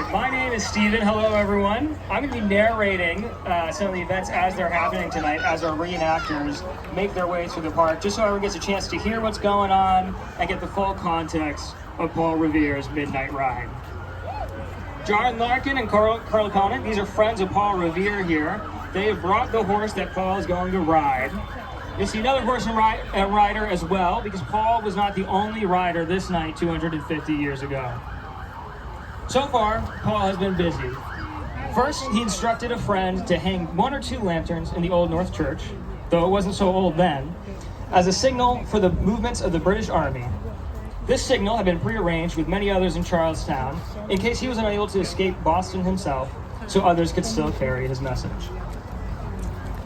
right, my name is Steven. Hello, everyone. I'm going to be narrating some of the events as they're happening tonight, as our reenactors make their way through the park, just so everyone gets a chance to hear what's going on and get the full context of Paul Revere's Midnight Ride. John Larkin and Carl Conant, these are friends of Paul Revere here. They have brought the horse that Paul is going to ride. You'll see another horse and rider as well, because Paul was not the only rider this night 250 years ago. So far, Paul has been busy. First, he instructed a friend to hang 1 or 2 lanterns in the Old North Church, though it wasn't so old then, as a signal for the movements of the British Army. This signal had been prearranged with many others in Charlestown, in case he was unable to escape Boston himself, so others could still carry his message.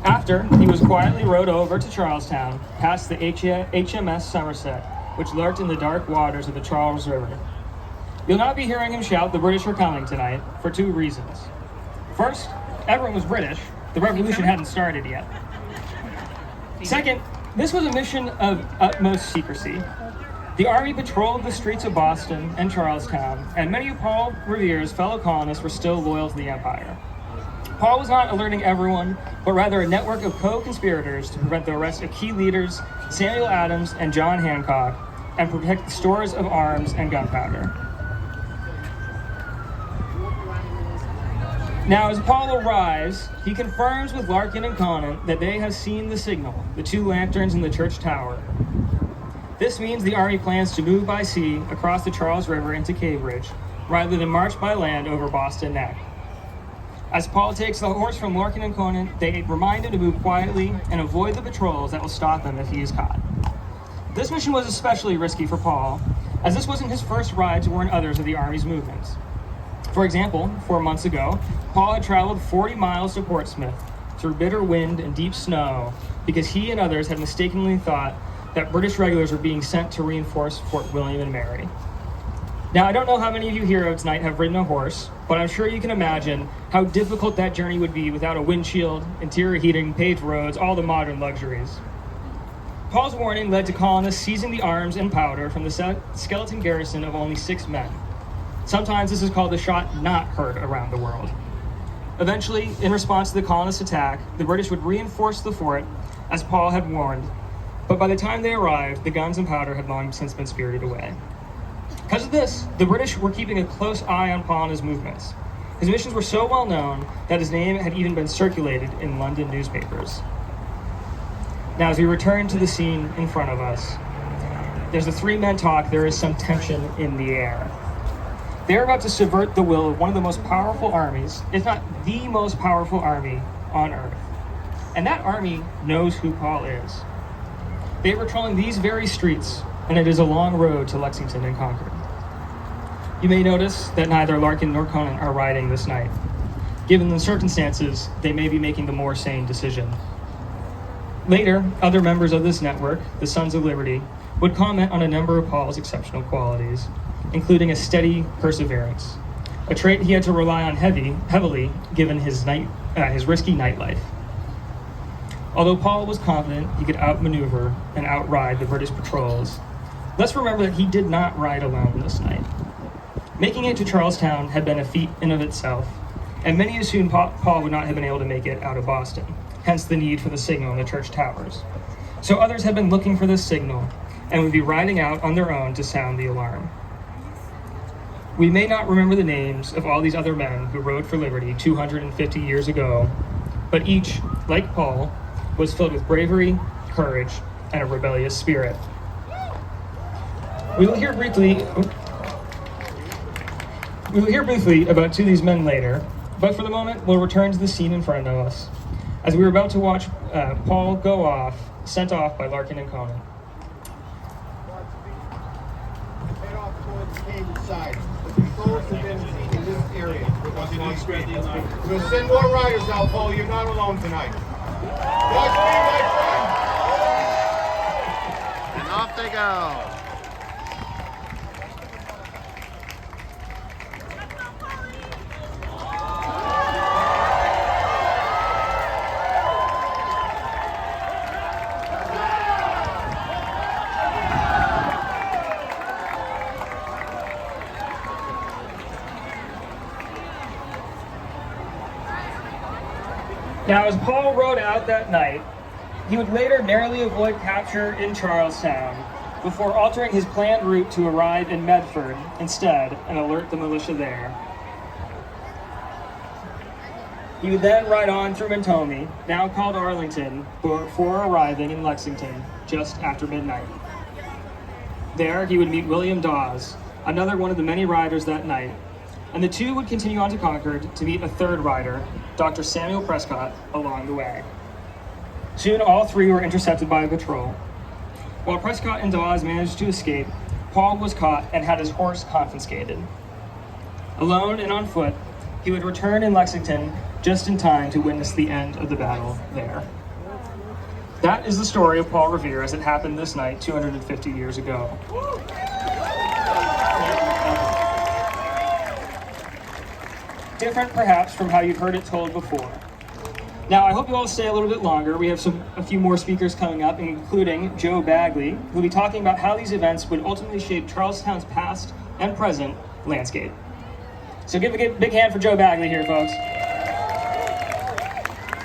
After, he was quietly rowed over to Charlestown, past the HMS Somerset, which lurked in the dark waters of the Charles River. You'll not be hearing him shout, "The British are coming" tonight, for 2 reasons. First, everyone was British. The revolution hadn't started yet. Second, this was a mission of utmost secrecy. The army patrolled the streets of Boston and Charlestown, and many of Paul Revere's fellow colonists were still loyal to the Empire. Paul was not alerting everyone, but rather a network of co-conspirators to prevent the arrest of key leaders, Samuel Adams and John Hancock, and protect the stores of arms and gunpowder. Now, as Paul arrives, he confirms with Larkin and Conant that they have seen the signal, the 2 lanterns in the church tower. This means the army plans to move by sea across the Charles River into Cambridge, rather than march by land over Boston Neck. As Paul takes the horse from Larkin and Conant, they remind him to move quietly and avoid the patrols that will stop him if he is caught. This mission was especially risky for Paul, as this wasn't his first ride to warn others of the army's movements. For example, 4 months ago, Paul had traveled 40 miles to Portsmouth through bitter wind and deep snow because he and others had mistakenly thought that British regulars were being sent to reinforce Fort William and Mary. Now, I don't know how many of you here tonight have ridden a horse, but I'm sure you can imagine how difficult that journey would be without a windshield, interior heating, paved roads, all the modern luxuries. Paul's warning led to colonists seizing the arms and powder from the skeleton garrison of only 6 men. Sometimes this is called the shot not heard around the world. Eventually, in response to the colonists' attack, the British would reinforce the fort, as Paul had warned, but by the time they arrived, the guns and powder had long since been spirited away. Because of this, the British were keeping a close eye on Paul and his movements. His missions were so well known that his name had even been circulated in London newspapers. Now, as we return to the scene in front of us, there's the 3 men talk, there is some tension in the air. They're about to subvert the will of one of the most powerful armies, if not the most powerful army on Earth. And that army knows who Paul is. They are patrolling these very streets, and it is a long road to Lexington and Concord. You may notice that neither Larkin nor Conant are riding this night. Given the circumstances, they may be making the more sane decision. Later, other members of this network, the Sons of Liberty, would comment on a number of Paul's exceptional qualities, including a steady perseverance, a trait he had to rely on heavily given his risky nightlife. Although Paul was confident he could outmaneuver and outride the British patrols, let's remember that he did not ride alone this night. Making it to Charlestown had been a feat in of itself, and many assumed Paul would not have been able to make it out of Boston, hence the need for the signal in the church towers. So others had been looking for this signal and would be riding out on their own to sound the alarm. We may not remember the names of all these other men who rode for liberty 250 years ago, but each, like Paul, was filled with bravery, courage, and a rebellious spirit. We will hear briefly about 2 of these men later, but for the moment, we'll return to the scene in front of us, as we were about to watch Paul go off, sent off by Larkin and Conant. Head off towards the Cambridge side. The patrols have been in this area. We'll send more riders out, Paul. You're not alone tonight. Watch me, my friend! And off they go. Now, as Paul rode out that night, he would later narrowly avoid capture in Charlestown before altering his planned route to arrive in Medford instead and alert the militia there. He would then ride on through Mentone, now called Arlington, before arriving in Lexington just after midnight. There, he would meet William Dawes, another one of the many riders that night, and the two would continue on to Concord to meet a third rider, Dr. Samuel Prescott, along the way. Soon, all three were intercepted by a patrol. While Prescott and Dawes managed to escape, Paul was caught and had his horse confiscated. Alone and on foot, he would return in Lexington just in time to witness the end of the battle there. That is the story of Paul Revere as it happened this night 250 years ago. Different, perhaps, from how you've heard it told before. Now, I hope you all stay a little bit longer. We have a few more speakers coming up, including Joe Bagley, who will be talking about how these events would ultimately shape Charlestown's past and present landscape. So give a big hand for Joe Bagley here, folks.